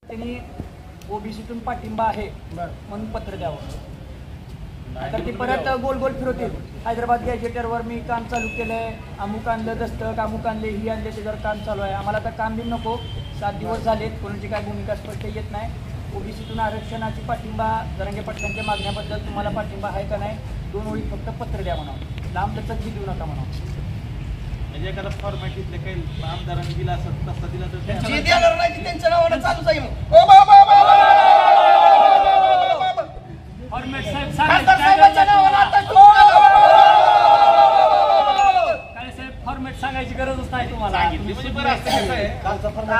त्यांनी ओबीसीतून पाठिंबा आहे म्हणून पत्र द्यावं. तर ते परत गोल गोल फिरवतील. हैदराबाद गॅजेटरवर मी काम चालू केलंय, अमुक आणलं दस्तक, अमुक आणले, ही आणले, त्याच्यावर काम चालू आहे. आम्हाला आता काम बी नको. 7 दिवस झालेत, कोणाची काय भूमिका स्पष्ट येत नाही. ओबीसीतून आरक्षणाची पाठिंबा, जरांगे पाटलांच्या मागण्याबद्दल तुम्हाला पाठिंबा आहे का नाही, 2 ओळी फक्त पत्र द्या म्हणावं. लांब लचक बी देऊ नका म्हणावं. म्हणजे एखादा फॉर्मॅट इथले काही आमदारांनी दिला असं तसा दिला तर त्यांच्या नावानं चालूच आहे. फॉर्मॅट साहेब फॉर्मॅट सांगायची गरजच नाही तुम्हाला.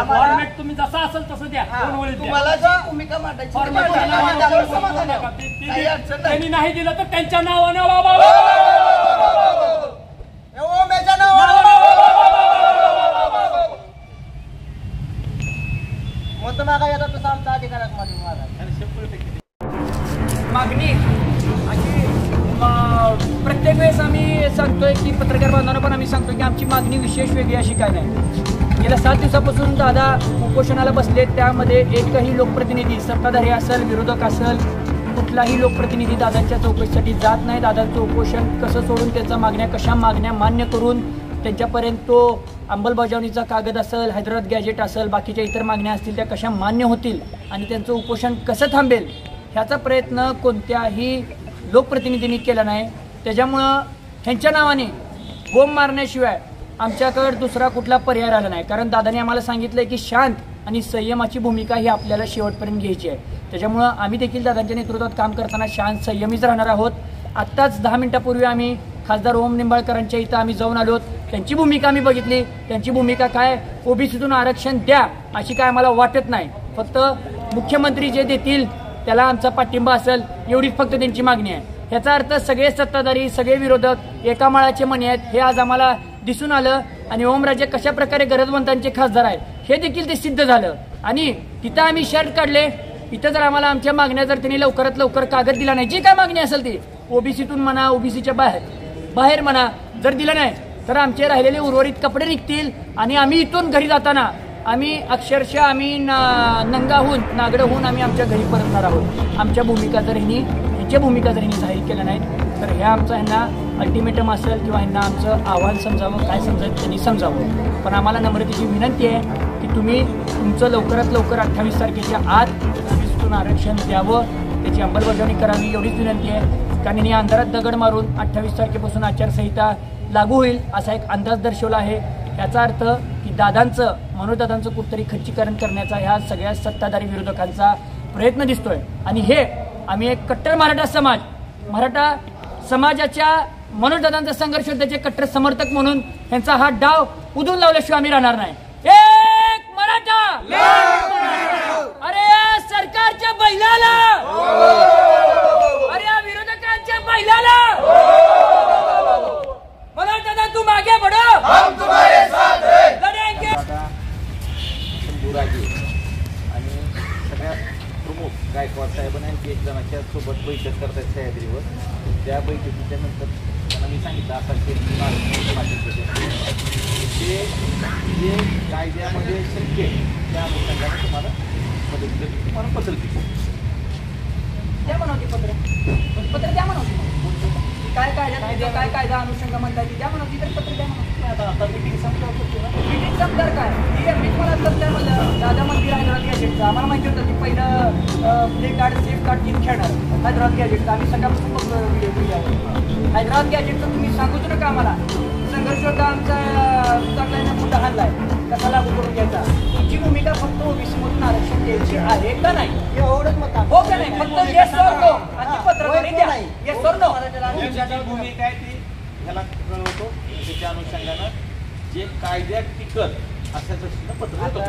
फॉर्मॅट तुम्ही जसा असेल तसं द्या. 2 ओळी तुम्हाला जी भूमिका मांडायची त्यांनी नाही दिलं तर त्यांच्या नावानं मत मागा येतात तसं आमचा अधिकारात मागणी अशी प्रत्येक वेळेस आम्ही सांगतोय की पत्रकार बांधवांना पण आम्ही सांगतो की आमची मागणी विशेष वेगळी अशी काय नाही. गेल्या 7 दिवसापासून दादा उपोषणाला बसले, त्यामध्ये एकही लोकप्रतिनिधी सत्ताधारी असेल विरोधक असेल कुठलाही लोकप्रतिनिधी दादांच्या चौकशीसाठी जात नाही. दादांचं उपोषण कसं सोडून त्यांच्या मागण्या मान्य करून त्यांच्यापर्यंत तो अंमलबजावणीचा कागद असेल, हैदराबाद गॅजेट असेल, बाकीच्या इतर मागण्या असतील त्या कशा मान्य होतील आणि त्यांचं उपोषण कसं थांबेल ह्याचा प्रयत्न कोणत्याही लोकप्रतिनिधींनी केला नाही. त्याच्यामुळं ह्यांच्या नावाने बोंब मारण्याशिवाय आमच्याकडे दुसरा कुठला पर्याय राहिला नाही. कारण दादाने आम्हाला सांगितलं की शांत आणि संयमाची भूमिका ही आपल्याला शेवटपर्यंत घ्यायची आहे. त्याच्यामुळं आम्ही देखील दादांच्या नेतृत्वात काम करताना शांत संयमीच राहणार आहोत. आत्ताच 10 मिनिटापूर्वी आम्ही खासदार ओम निंबाळकरांच्या इथं आम्ही जाऊन आलो. त्यांची भूमिका आम्ही बघितली. त्यांची भूमिका काय, ओबीसीतून आरक्षण द्या अशी काय आम्हाला वाटत नाही. फक्त मुख्यमंत्री जे देतील त्याला आमचा पाठिंबा असेल एवढीच फक्त त्यांची मागणी आहे. ह्याचा अर्थ सगळे सत्ताधारी सगळे विरोधक एका माळाचे मणी आहेत हे आज आम्हाला दिसून आलं. आणि ओमराजे कशा प्रकारे गरजवंतांचे खासदार आहेत हे देखील ते सिद्ध झालं. आणि तिथं आम्ही शर्ट काढले. इथं जर आम्हाला आमच्या मागण्या जर त्यांनी लवकरात लवकर कागद दिला नाही, जी काय मागणी असेल ती ओबीसीतून म्हणा ओबीसीच्या बाहेर म्हणा, जर दिलं नाही तर आमचे राहिलेले उर्वरित कपडे निघतील आणि आम्ही इथून घरी जाताना आम्ही अक्षरशः आम्ही नंगाहून नागडहून आम्ही आमच्या घरी परतणार आहोत. आमच्या भूमिका जर ह्यांनी जाहीर केल्या नाहीत तर ह्या आमचा ह्यांना अल्टिमेटम असेल किंवा ह्यांना आमचं आव्हान समजावं, काय समजायचं त्यांनी समजावं. पण आम्हाला नम्रतेची विनंती आहे की तुम्ही तुमचं लवकरात लवकर 28 तारखेच्या आत ओबीसीतून आरक्षण द्यावं, त्याची अंमलबजावणी करावी एवढीच विनंती आहे. कारण यांनी अंधारात दगड मारून 28 तारखेपासून आचारसंहिता लागू होईल असा एक अंदाज दर्शवला आहे. याचा अर्थ की मनोजदादांचं कुठतरी खच्चीकरण करण्याचा ह्या सगळ्या सत्ताधारी विरोधकांचा प्रयत्न दिसतोय. आणि हे आम्ही एक कट्टर मराठा समाजाच्या मनोजदादांचा संघर्ष त्याचे कट्टर समर्थक म्हणून यांचा हा डाव उधळून लावल्याशिवाय आम्ही राहणार नाही. एक मराठा, अरे या सरकारच्या बैलाला, अरे या विरोधकांच्या बैलाला, मनोजदादा तू मागे बढ़ो, हम तुम्हारे साथ हैं, लढेंगे. आणि सगळ्या प्रमुख गायकवाड साहेबांनी 1 जणांच्या सोबत बैठक करतात सह्याद्रीवर. त्या बैठकीच्या नंतर त्यांना मी सांगितलं असा ते जे कायद्यामध्ये शक्य आहे त्या अनुषंगाने तुम्हाला पत्र दिलं. द्या म्हणावं पत्र द्या म्हणावं. काय कायदा अनुषंग म्हणता येईल द्या म्हणावं तरी पत्र द्या म्हणावं. आता मीटिंग संपल्यावर काय मी तुम्हाला सध्या म्हणलं दादा मंदिर हैदराबाद गॅजेटचं आम्हाला माहिती होतं की पहिलं प्ले कार्ड सेफ कार्ड घेऊन खेळणार हैदराबाद गॅजेटचं. आम्ही सकाळपासून व्हिडिओ हैदराबाद गॅजेटचं तुम्ही सांगूच नका आम्हाला. संघर्ष होता आमचा चांगला मुद्दा हल्लाय कसा लागू करून घ्यायचा. तुमची भूमिका फक्त ओबीसी मधून आरक्षण द्यायची आहे का नाही एवढंच मत हो का नाही, फक्त येस और नो आणि पत्र द्या. येस और नो भूमिका आहे ती ह्याला कळवतो. त्याच्या अनुषंगानं जे कायद्यात टिकल अशा दृष्टीनं पत्र देतो.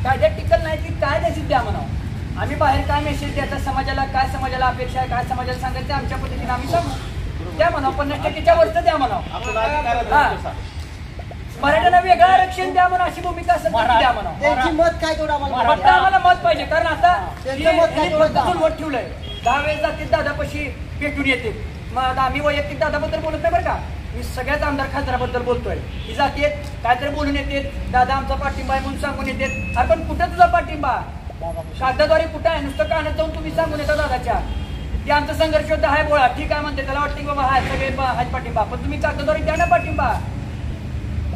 कायद्यात टिकल नाही ती काय द्यायची द्या म्हणावं. आम्ही बाहेर काय मेसेज द्यायचा समाजाला, काय समाजाला अपेक्षा आहे, काय समाजाला सांगायचं आमच्या पद्धतीने आम्ही सांगू. द्या म्हणावं 50% वरचं द्या म्हणावं. मराठ्यांना वेगळं आरक्षण द्या म्हणून अशी भूमिका असेल द्या म्हणावं. त्यांची मत काय तेवढं आम्हाला मत पाहिजे. कारण आता वोट ठेवलंय 10 वेळेस जातील दादापाशी भेटून येते. मग आम्ही वैयक्तिक दादाबद्दल बोलत नाही बरं का, मी सगळ्याच आमदार खासदाराबद्दल बोलतोय. ही जाते काहीतरी बोलून येते, दादा आमचा पाठिंबा आहे म्हणून सांगून येते. अरे पण कुठं तुझा पाठिंबा? कागदाद्वारे कुठं आहे? नुसतं कानात जाऊन तुम्ही सांगून येता दादाच्या की आमचा संघर्ष होता हाय बोळा, ठीक आहे म्हणते, त्याला वाटते की बाबा हाय सगळे हाय पाठिंबा, पण तुम्ही कागदाद्वारे द्या ना पाठिंबा.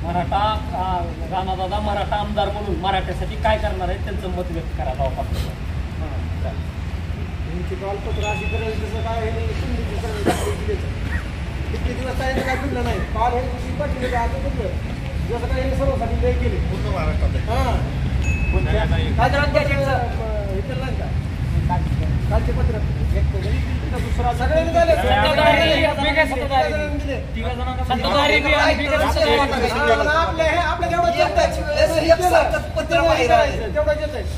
मराठा राणादादा मराठा आमदार म्हणून मराठ्यासाठी काय करणार आहे त्यांचं मत व्यक्त करा गावात. तुमची कालपत्र अशी करायची जसं काय हे इतके दिवस काय काय फिरलं नाही. काल हे पाठवले आता फिरलं जसं काय हे सर्वसाठी लय केले पूर्ण महाराष्ट्रात. हां काय जरा द्यायचं हे केलं नाही का कालचे पत्र दुसरा सगळ्यांनी झाले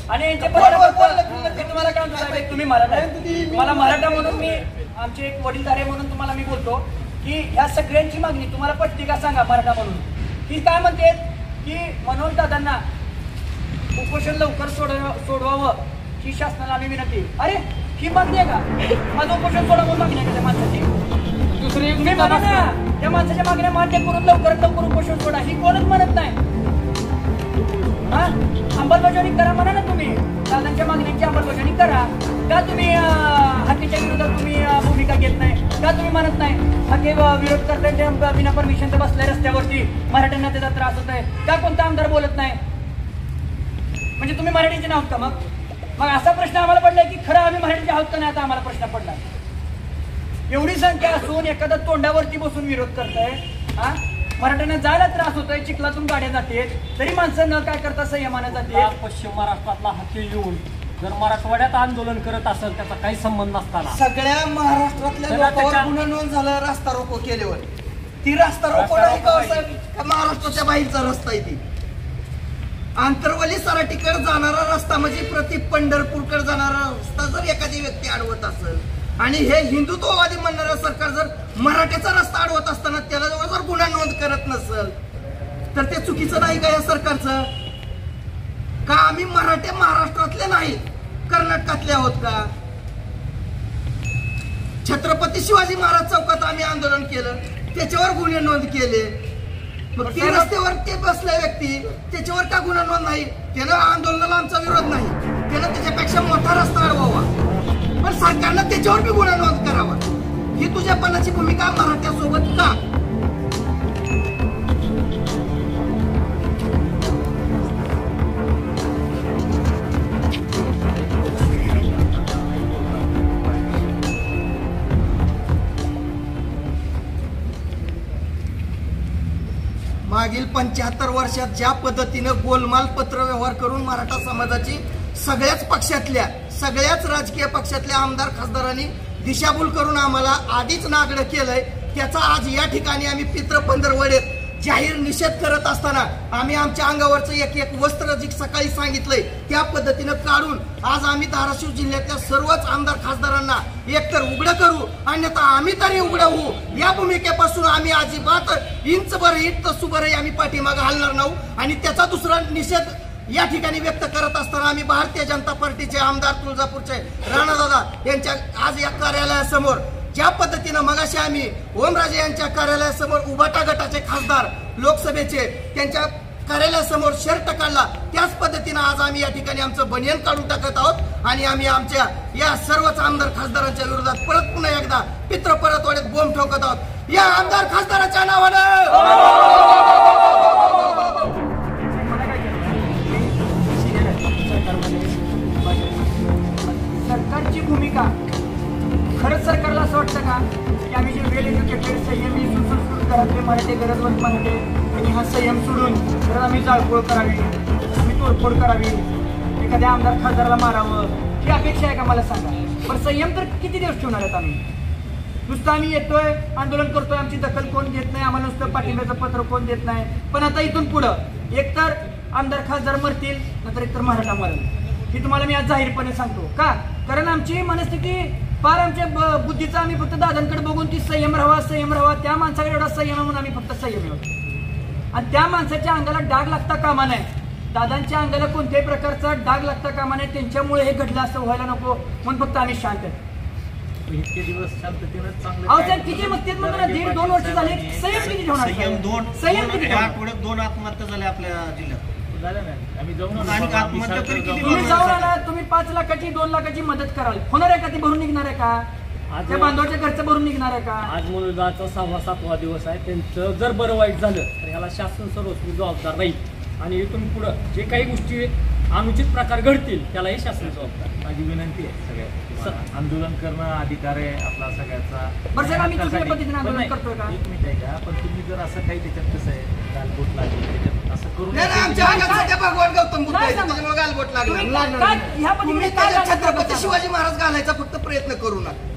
आणि यांचे तुम्हाला काय म्हणतो, तुम्ही मराठा मला मराठा म्हणून मी आमचे एक वडीलधारे म्हणून तुम्हाला मी बोलतो की ह्या सगळ्यांची मागणी तुम्हाला पटली का सांगा मराठा म्हणून. ती काय म्हणते की मनोज दादांना उपोषण लवकर सोडवावं ही शासनाला आम्ही विनंती. अरे ही मागणी आहे का? माझं उपोषण सोडावं मागणी आहे का त्या माणसाची? दुसरी तुम्ही म्हणा ना त्या माणसाच्या मागण्या मान्य करून लवकरात लवकर उपोषण सोडा, ही कोणच म्हणत नाही. हा अंमलबजावणी करा म्हणा ना तुम्ही, दादांच्या मागण्यांची अंमलबजावणी करा. का तुम्ही हाकेच्या विरोधात तुम्ही भूमिका घेत नाही? का तुम्ही म्हणत नाही हाके विरोध करताय बिना परमिशनचं बसलाय रस्त्यावरती, मराठ्यांना त्याचा त्रास होत आहे, का कोणता आमदार बोलत नाही? म्हणजे तुम्ही मराठीचे नाहीत का? मग असा प्रश्न आम्हाला पडलाय की खरं आम्ही मराठीचे आहोत का नाही, आता आम्हाला प्रश्न पडला. एवढी संख्या असून एखादा तोंडावरती बसून विरोध करताय. हा मराठ्यांना जायला त्रास होतोय, चिखलातून गाड्या जाते तरी माणसं न काय करता संयमानं जाते. पश्चिम महाराष्ट्रातला हाके येऊन जर मराठवाड्यात आंदोलन करत असेल त्याचा काही संबंध नसताना सगळ्या महाराष्ट्रातल्या लोकांवर गुन्हा नोंद झाला रास्ता रोको केल्यावर. ती रास्ता रोको नाही का महाराष्ट्राच्या बाहेरचा रस्ता आहे. ती आंतरवली सराटीकडे जाणारा रस्ता म्हणजे प्रति पंढरपूरकडे जाणारा रस्ता जर एखादी व्यक्ती अडवत असेल आणि हे हिंदुत्ववादी म्हणणारं सरकार जर मराठ्याचा रस्ता अडवत असताना त्याला जर गुन्हा नोंद करत नसेल तर ते चुकीचं नाही का या सरकारचं? का आम्ही मराठे महाराष्ट्रातले नाही कर्नाटकातले आहोत का? छत्रपती शिवाजी महाराज चौकात आम्ही आंदोलन केलं, त्याच्यावर गुन्हे नोंद केले. मग ते रस्त्यावर ते बसले व्यक्ती त्याच्यावर का गुन्हा नोंद नाही? त्यानं आंदोलनाला आमचा विरोध नाही, त्यानं त्याच्यापेक्षा मोठा रस्ता अडवावा, पण सरकारनं त्याच्यावर बी गुन्हा नोंद करावा. ही तुझ्यापणाची भूमिका मराठ्यासोबत का? मागील 75 वर्षात ज्या पद्धतीनं गोलमाल पत्र व्यवहार करून मराठा समाजाची सगळ्याच पक्षातल्या सगळ्याच राजकीय पक्षातल्या आमदार खासदारांनी दिशाभूल करून आम्हाला आधीच नागडं केलंय, त्याचा आज या ठिकाणी आम्ही पित्रपंधरवड्यात जाहीर निषेध करत असताना आम्ही आमच्या अंगावरचं एक एक वस्त्र जी सकाळी सांगितलंय त्या पद्धतीनं काढून आज आम्ही धाराशिव जिल्ह्यातल्या सर्वच आमदार खासदारांना एकतर उघडं करू अन्यथा आम्ही तरी उघडं होऊ. या भूमिकेपासून आम्ही अजिबात इंचभर इट सुभरही आम्ही पाठीमागं हलणार नाही. आणि त्याचा दुसरा निषेध या ठिकाणी व्यक्त करत असताना आम्ही भारतीय जनता पार्टीचे आमदार तुळजापूरचे राणादादा यांच्या आज या कार्यालयासमोर ज्या पद्धतीनं मगाशी आम्ही ओमराजे यांच्या कार्यालयासमोर उभाटा गटाचे खासदार लोकसभेचे त्यांच्या कार्यालयासमोर शर्ट काढला, त्याच पद्धतीनं आज आम्ही या ठिकाणी आमचं बनियन काढून टाकत आहोत आणि आम्ही आमच्या या सर्वच आमदार खासदारांच्या विरोधात परत पुन्हा एकदा पित्रपरतवाड्यात बोंब ठोकत आहोत. या आमदार खासदाराच्या नावानं सरकारची भूमिका खरंच सरकारला असं वाटतं का की आम्ही जे वेल एज्युकेटेड संयमी सुसंस्कृत घरातले मराठे गरजवंत मराठे आणि हा संयम सोडून तर आम्ही जाळपोळ करावी, आम्ही तोडफोड करावी, एखाद्या आमदार खासदाराला मारावं ही अपेक्षा आहे का मला सांगा? पण संयम तर किती दिवस ठेवणार आहेत आम्ही? नुसतं आम्ही येतोय आंदोलन करतोय, आमची दखल कोण घेत नाही, आम्हाला नुसतं पाठिंब्याचं पत्र कोण देत नाही. पण आता इथून पुढं एकतर आमदार खासदार मरतील नंतर एकतर मराठा मरेल, ही तुम्हाला मी आज जाहीरपणे सांगतो. का? कारण आमची मनस्थिती फार आमच्या बुद्धीचा आम्ही फक्त दादांकडे बघून ती संयम राहावा, त्या माणसाकडे एवढा संयम म्हणून आम्ही फक्त संयम होतो. आणि त्या माणसाच्या अंगाला डाग लागता कामा नये, दादांच्या अंगाला कोणत्याही प्रकारचा डाग लागता कामा नये, त्यांच्यामुळे हे घडलं असं व्हायला नको म्हणून फक्त आम्ही शांत आहे. इतके दिवस शांततेनं चांगलं अहो काय- साहेब किती मत्तेत म्हणून 1.5-2 वर्ष झाले संयम किती ठेवणार संयम साहेब? दोन संयम किती या ठेवणार? आठवड्यात 2 आत्महत्या झाल्या आपल्या जिल्ह्यात. झालं ना आम्ही जाऊन आलो. आणि आम्ही आत्महत्या तरी सारखं किती जाऊन तुम्ही आलो. जाऊन आला तुम्ही 5 लाखाची 2 लाखाची मदत कराल होणार आहे का ती भरून निघणार आहे का आज- त्या बांधवाच्या खर्च भरून निघणार आहे का आज मुलगाचा 6वा-7वा दिवस आहे. त्यांचं जर बरं वाईट झालं तर ह्याला शासन सर्वस्वी जबाबदार राहील आणि इथून पुढं जे काही गोष्टी अनुचित प्रकार घडतील त्यालाही शासन जबाबदार. माझी विनंती आहे सगळ्या तुम्हाला. आंदोलन करणं अधिकार आहे आपला सगळ्याचा. बरं साहेब, आम्ही हक्कासाठी. चुकीच्या पद्धतीने आंदोलन पण नाही, करतोय का? एक मिनिट आहे का पण तुम्ही जर असं काही त्याच्यात कसं आहे गालबोट लागली त्याच्यात असं करू नाही नाही, नका. आमच्या अंगात सध्या भगवान गौतम बुद्ध आहे काय सांगा? त्याच्यामुळे गालबोट तुम्ही लागला काय- ह्या पद्धतीने तुम्ही काय त्याच्यात लागलं छत्रपती सांगा? शिवाजी महाराज घालायचा फक्त प्रयत्न करू नका.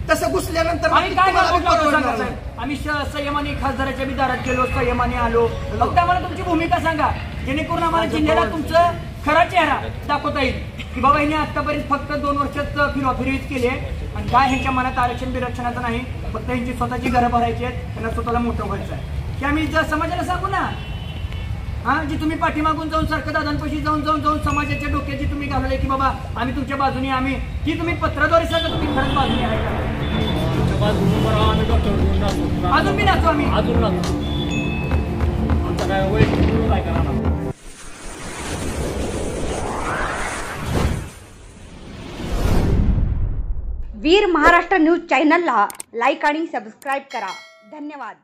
तसं घुसल्यानंतर आम्ही काय तुम्हाला करतो परवडणार सांगा नाही. साहेब? आम्ही संयमाने खासदाराच्या बी दारात गेलो संयमाने आलो फक्त आम्हाला तुमची भूमिका सांगा जेणेकरून आम्हाला जिल्ह्याला तुमचं खरा चेहरा दाखवता येईल की बाबा यांनी आतापर्यंत फक्त 2 वर्षात फिरवाफिरवीच केली आहे आणि काय ह्यांच्या मनात आरक्षण बिरक्षणाचं नाही फक्त ह्यांची स्वतःची घरं भरायची आहेत त्यांना स्वतःला मोठं व्हायचं आहे की आम्ही समाजाला सांगू ना हा जी तुम्ही पाठीमागून जाऊन सारखं दादांपाशी जाऊन समाजाच्या डोक्याची तुम्ही घालवले की बाबा आम्ही तुमच्या बाजूने आम्ही ती तुम्ही पत्राद्वारे सांगा तुम्ही खरंच बाजूने आहे का तुमच्या बाजूने बरं आम्ही डॉक्टरकडून नाचतो. अजून बी नाचू आम्ही अजून नाचतो. आमचा काय वैयक्तिक विरोध आहे का राहणार? वीर महाराष्ट्र न्यूज चॅनलला लाईक आणि सबस्क्राईब करा. धन्यवाद.